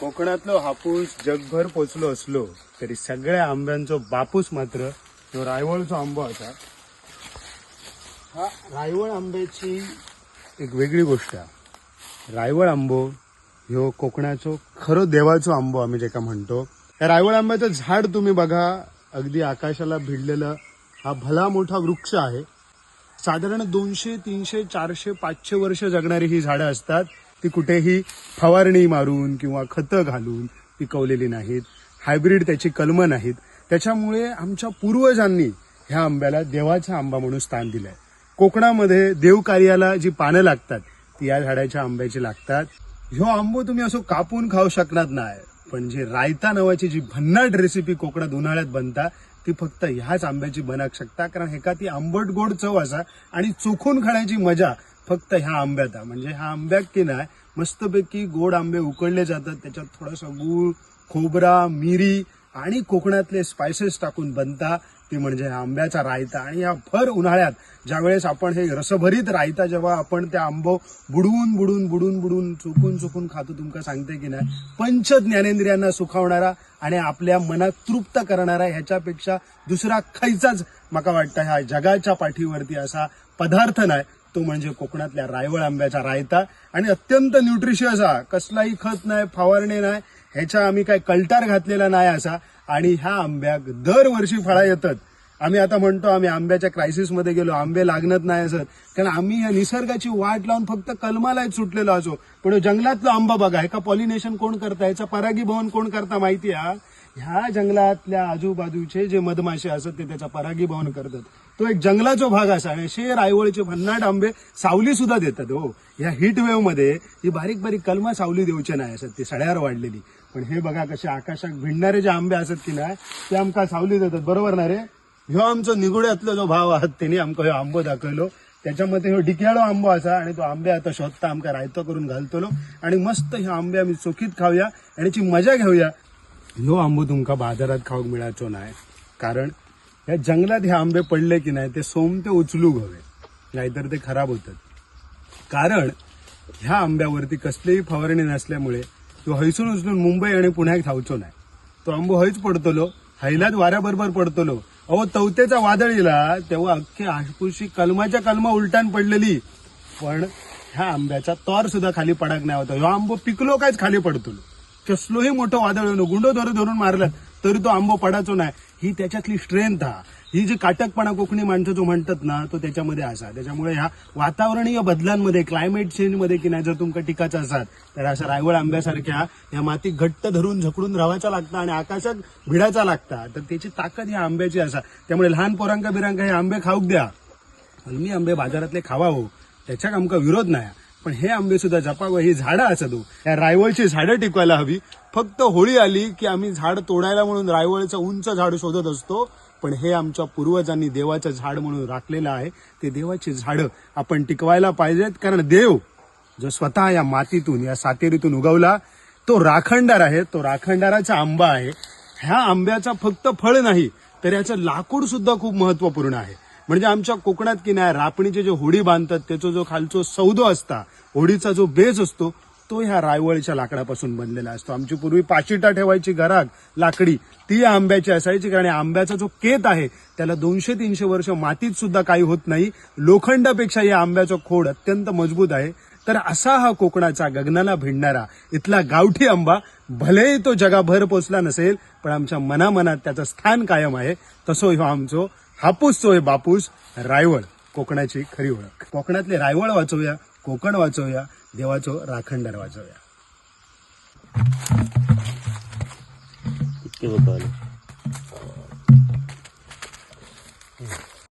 कोकणातलो हापूस जगभर पोचलो असलो तरी सगळ्या आंब्यांचो बापूस मात्र तो रायवळचो आंबो असा. हा रायवळ आंब्याची एक वेगळी गोष्ट आहे. रायवळ आंबो ह्यो कोकणाचो खरो देवाचो आंबो आम्ही जेका म्हणतो. या रायवळ आंब्याचं झाड तुम्ही बघा, अगदी आकाशाला भिडलेलं हा भला मोठा वृक्ष आहे. साधारण 200, 300, 400, 500 वर्ष जगणारी ही झाडं असतात. ती कुठेही फवारणी मारून किंवा खतं घालून पिकवलेली नाहीत. हायब्रिड त्याची कलमं नाहीत. त्याच्यामुळे आमच्या पूर्वजांनी ह्या आंब्याला देवाचा आंबा म्हणून स्थान दिलंय. कोकणामध्ये देवकार्याला जी पानं लागतात ती या झाडाच्या आंब्याची लागतात. ह्यो आंबो तुम्ही असो कापून खाऊ शकणार नाही, पण जी रायता नावाची जी भन्नाट रेसिपी कोकणात उन्हाळ्यात बनता ती फक्त ह्याच आंब्याची बनाक शकता. कारण हेका ती आंबट गोड चव असा आणि चोखून खाण्याची मजा फक्त ह्या आंब्यात. म्हणजे ह्या आंब्यात की नाही मस्तपैकी गोड आंबे उकडले जातात, त्याच्यात थोडासा गूळ, खोबरा, मिरी आणि कोकणातले स्पायसेस टाकून बनता ती म्हणजे आंब्याचा रायता. आणि या भर उन्हाळ्यात ज्यावेळेस आपण हे रसभरीत रायता जेव्हा आपण त्या आंबो बुडवून बुडून बुडून बुडून चुकून चुकून खातो, तुमका सांगते की नाही पंच ज्ञानेंद्रियांना सुखावणारा आणि आपल्या मनात तृप्त करणारा ह्याच्यापेक्षा दुसरा खैचाच माका वाटतं ह्या जगाच्या पाठीवरती असा पदार्थ नाही तो म्हणजे कोकणातल्या रायवळ आंब्याचा रायता. आणि अत्यंत न्यूट्रिशियस हा, कसलाही खत नाही, फवारणी नाही, ह्याच्या आम्ही काय कल्टार घातलेला नाही असा. आणि ह्या आंब्याक दरवर्षी फळा येतात. आम्ही आता म्हणतो आम्ही आंब्याच्या क्रायसिसमध्ये गेलो, आंबे लागणत नाही असं, कारण आम्ही या निसर्गाची वाट लावून फक्त कलमालाच सुटलेलो असो. पण जंगलातलो आंबा बघा, ह्याका पॉलिनेशन कोण करता, ह्याचा परागीभवन कोण करता माहिती आहे? ह्या जंगलातल्या आजूबाजूचे जे मधमाशे असतात ते त्याचा परागीभवन करतात. तो एक जंगलाचा भाग असा. आणि असे रायवळचे भन्नाट आंबे सावली सुद्धा देतात. हो, ह्या हीट वेव्ह मध्ये ही बारीक बारीक कलमा सावली देऊचे नाही असत, ती सड्यावर वाढलेली. पण हे बघा कसे आकाशात भिडणारे जे आंबे असत की नाही ते आमका सावली देतात. बरोबर ना रे? ह्यो आमचं निगुड्यातलो जो भाव आहात त्यांनी आमका ह्यो आंबो दाखवलो. त्याच्यामध्ये ह्यो डिक्याळो आंबो असा आणि तो आंबे आता शोधता आमका रायतो करून घालतलो. आणि मस्त हे आंबे आम्ही चोखीत खाऊया आणि याची मजा घेऊया. ह्यो आंबो तुमका बाजारात खाऊक मिळायचो नाही, कारण या जंगलात हे आंबे पडले की नाही ते सोमते उचलूक हवे, नाहीतर ते खराब होतात. कारण ह्या आंब्यावरती कसलीही फवारणी नसल्यामुळे तो हैसून उचलून मुंबई आणि पुण्यात धावचो नाही. तो आंबो हैच पडतलो, हैलाच वाऱ्याबरोबर पडतलो. अहो, तवतेचा वादळ येला तेव्हा अख्खी हापूसची कलमाच्या कलमा उलटान पडलेली, पण ह्या आंब्याचा तोर सुद्धा खाली पडाक नाही होता. ह्यो आंबो पिकलो कायच खाली पडतलो. कसलोही मोठं वादळ येऊन गुंडो धरून मारलात तरी तो आंबो पडायचो नाही. ही त्याच्यातली स्ट्रेंथ हा, ही जी काटकपणा कोकणी माणसं जो म्हणतात ना तो त्याच्यामध्ये असा. त्याच्यामुळे ह्या वातावरणीय बदलांमध्ये, क्लायमेट चेंज मध्ये की नाही जर तुमका टिकायचं असाल तर अशा रायवळ आंब्यासारख्या या माती घट्ट धरून झकडून राहायचा लागता आणि आकाशात भिडायचा लागता. तर त्याची ताकद ह्या आंब्याची असा. त्यामुळे लहान पोरांका बिरांका हे आंबे खाऊक द्या. कलमी आंबे बाजारातले खावा हो, त्याच्यात आमका विरोध नाही, पण हे आंबे सुद्धा जपावं. ही झाडं असत, या रायवळची झाडं टिकवायला हवी. फक्त होळी आली की आम्ही झाड तोडायला म्हणून रायवळचं उंच झाड शोधत असतो, पण हे आमच्या पूर्वजांनी देवाचं झाड म्हणून राखलेलं आहे. ते देवाची झाडं आपण टिकवायला पाहिजेत, कारण देव जो स्वतः या मातीतून, या सातेरीतून उगवला तो राखणदार आहे. तो राखणदाराचा आंबा आहे. ह्या आंब्याचा फक्त फळ नाही तर याचं लाकूड सुद्धा खूप महत्वपूर्ण आहे. म्हणजे आमच्या कोकणात की नाही रापणीचे जे होडी बांधतात त्याचा जो खालचो सौदो असता, होडीचा जो बेस असतो तो ह्या रायवळच्या लाकडापासून बनलेला असतो. आमची पूर्वी पाशिटा ठेवायची घरात लाकडी, ती आंब्याची असायची. कारण आंब्याचा जो केत आहे त्याला 200-300 वर्ष मातीत सुद्धा काही होत नाही. लोखंडापेक्षा या आंब्याचा खोड अत्यंत मजबूत आहे. तर असा हा कोकणाचा गगनाला भिडणारा इथला गावठी आंबा, भलेही तो जगाभर पोचला नसेल पण आमच्या मनामनात त्याचं स्थान कायम आहे. तसो ह्यो आमचो हापूसचो हे बापूस रायवळ, कोकणाची खरी ओळख. कोकणातले रायवळ वाचवूया, कोकण वाचवूया, देवाचो राखणदार वाचवूया. इतके बघा